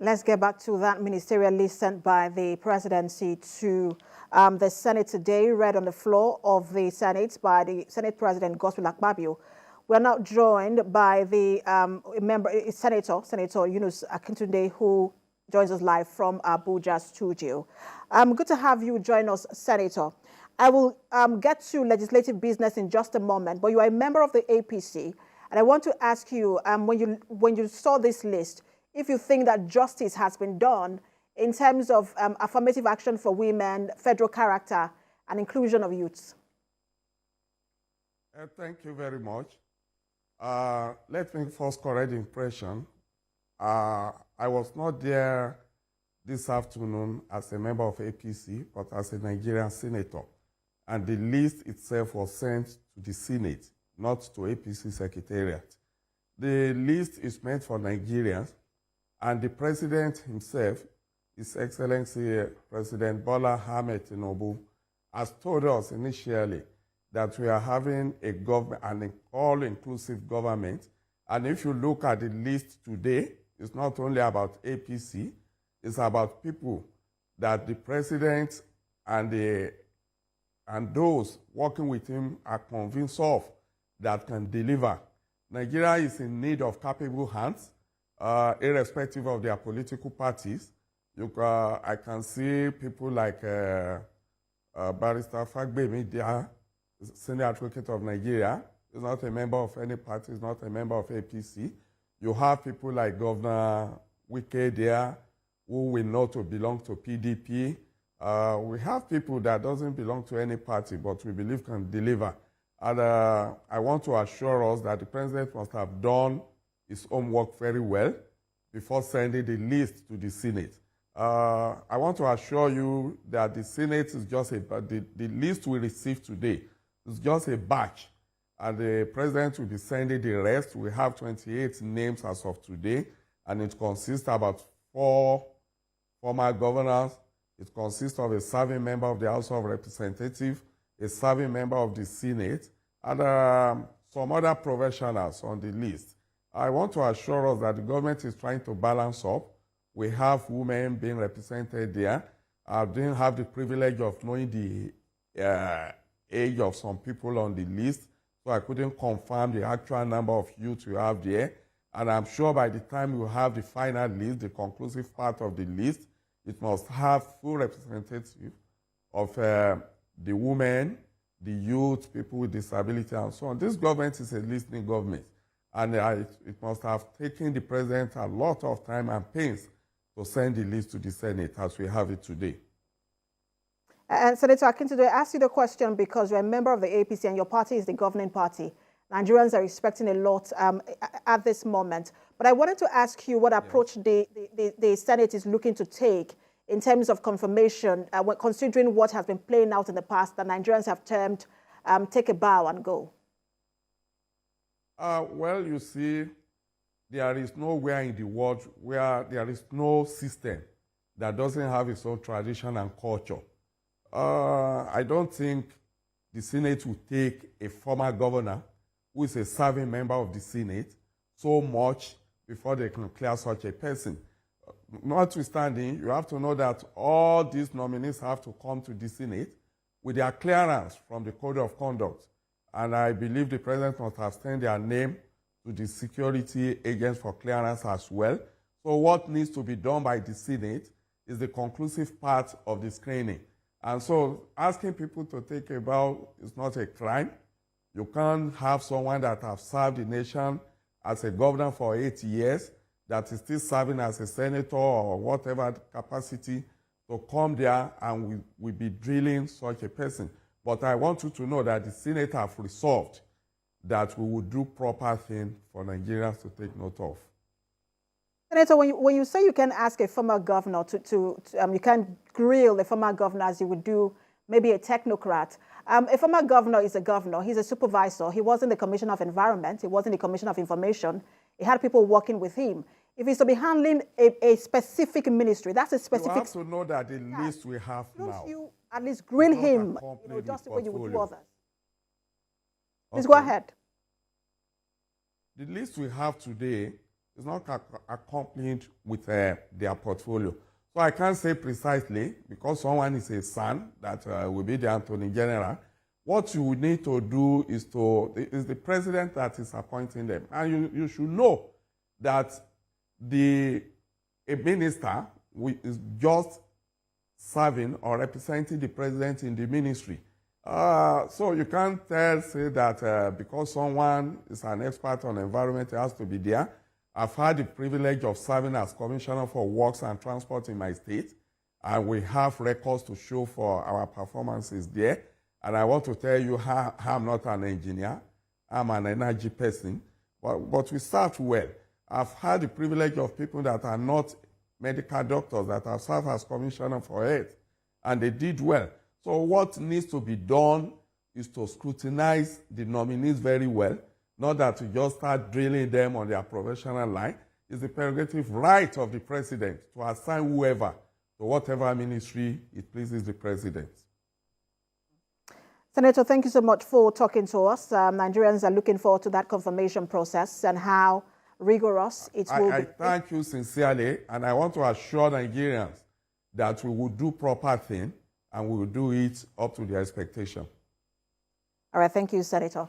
Let's get back to that ministerial list sent by the presidency to the Senate today, read on the floor of the Senate by the Senate President Godswill Akpabio. We're now joined by the Senator Yunus, who joins us live from Abuja studio. Good to have you join us, Senator. I will get to legislative business in just a moment, but you are a member of the APC, and I want to ask you, when you saw this list, if you think that justice has been done in terms of affirmative action for women, federal character, and inclusion of youths. Thank you very much. Let me first correct the impression. I was not there this afternoon as a member of APC, but as a Nigerian senator. And the list itself was sent to the Senate, not to APC Secretariat. The list is meant for Nigerians, and the president himself, His Excellency President Bola Ahmed Tinubu, has told us initially that we are having a government, an all-inclusive government. And if you look at the list today, it's not only about APC, it's about people that the president and those working with him are convinced of that can deliver. Nigeria is in need of capable hands, irrespective of their political parties. I can see people like Barrister Fagbemi, Senior Advocate of Nigeria, is not a member of any party, is not a member of APC. You have people like Governor Wike there, who we know to belong to PDP. We have people that doesn't belong to any party, but we believe can deliver. And I want to assure us that the president must have done his homework very well before sending the list to the Senate. I want to assure you that the Senate is just the list we received today is just a batch, and the president will be sending the rest. We have 28 names as of today, and it consists of about 4 former governors. It consists of a serving member of the House of Representatives, a serving member of the Senate, and some other professionals on the list. I want to assure us that the government is trying to balance up. We have women being represented there. I didn't have the privilege of knowing the age of some people on the list, so I couldn't confirm the actual number of youth you have there. And I'm sure by the time you have the final list, the conclusive part of the list, it must have full representative of the women, the youth, people with disability, and so on. This government is a listening government. And it must have taken the president a lot of time and pains to send the list to the Senate as we have it today. And Senator Akintunde, I asked you the question because you're a member of the APC and your party is the governing party. Nigerians are expecting a lot at this moment. But I wanted to ask you what approach the Senate is looking to take in terms of confirmation, considering what has been playing out in the past that Nigerians have termed take a bow and go. Well, you see, there is nowhere in the world where there is no system that doesn't have its own tradition and culture. I don't think the Senate will take a former governor who is a serving member of the Senate so much before they can clear such a person. Notwithstanding, you have to know that all these nominees have to come to the Senate with their clearance from the Code of Conduct. And I believe the president must have sent their name to the security agents for clearance as well. So what needs to be done by the Senate is the conclusive part of the screening. And so asking people to take a bow is not a crime. You can't have someone that has served the nation as a governor for 8 years, that is still serving as a senator or whatever capacity, to come there and we be drilling such a person. But I want you to know that the Senate have resolved that we will do proper thing for Nigerians to take note of. Senator, when you say you can ask a former governor you can grill a former governor as you would do maybe a technocrat. A former governor is a governor. He's a supervisor. He wasn't the Commissioner of Environment. He wasn't the Commissioner of Information. He had people working with him. If he's to be handling a specific ministry, that's a specific... You have to know that the list we have now... Don't you at least grill him, just the way you would do others? Please go ahead. The list we have today is not accompanied with their portfolio. So I can't say precisely, because someone is a son that will be the Attorney General. What you need to do is the president that is appointing them. And you should know that a minister is just serving or representing the president in the ministry. So you can't say that because someone is an expert on environment, he has to be there. I've had the privilege of serving as Commissioner for Works and Transport in my state, and we have records to show for our performances there. And I want to tell you how I'm not an engineer. I'm an energy person, but we start well. I've had the privilege of people that are not medical doctors that have served as Commissioner for Health, and they did well. So what needs to be done is to scrutinize the nominees very well, not that to just start drilling them on their professional line. It's the prerogative right of the president to assign whoever to whatever ministry it pleases the president. Senator, thank you so much for talking to us. Nigerians are looking forward to that confirmation process and how rigorous it will be. I thank you sincerely, and I want to assure Nigerians that we will do proper thing and we will do it up to their expectation. All right, thank you, Senator.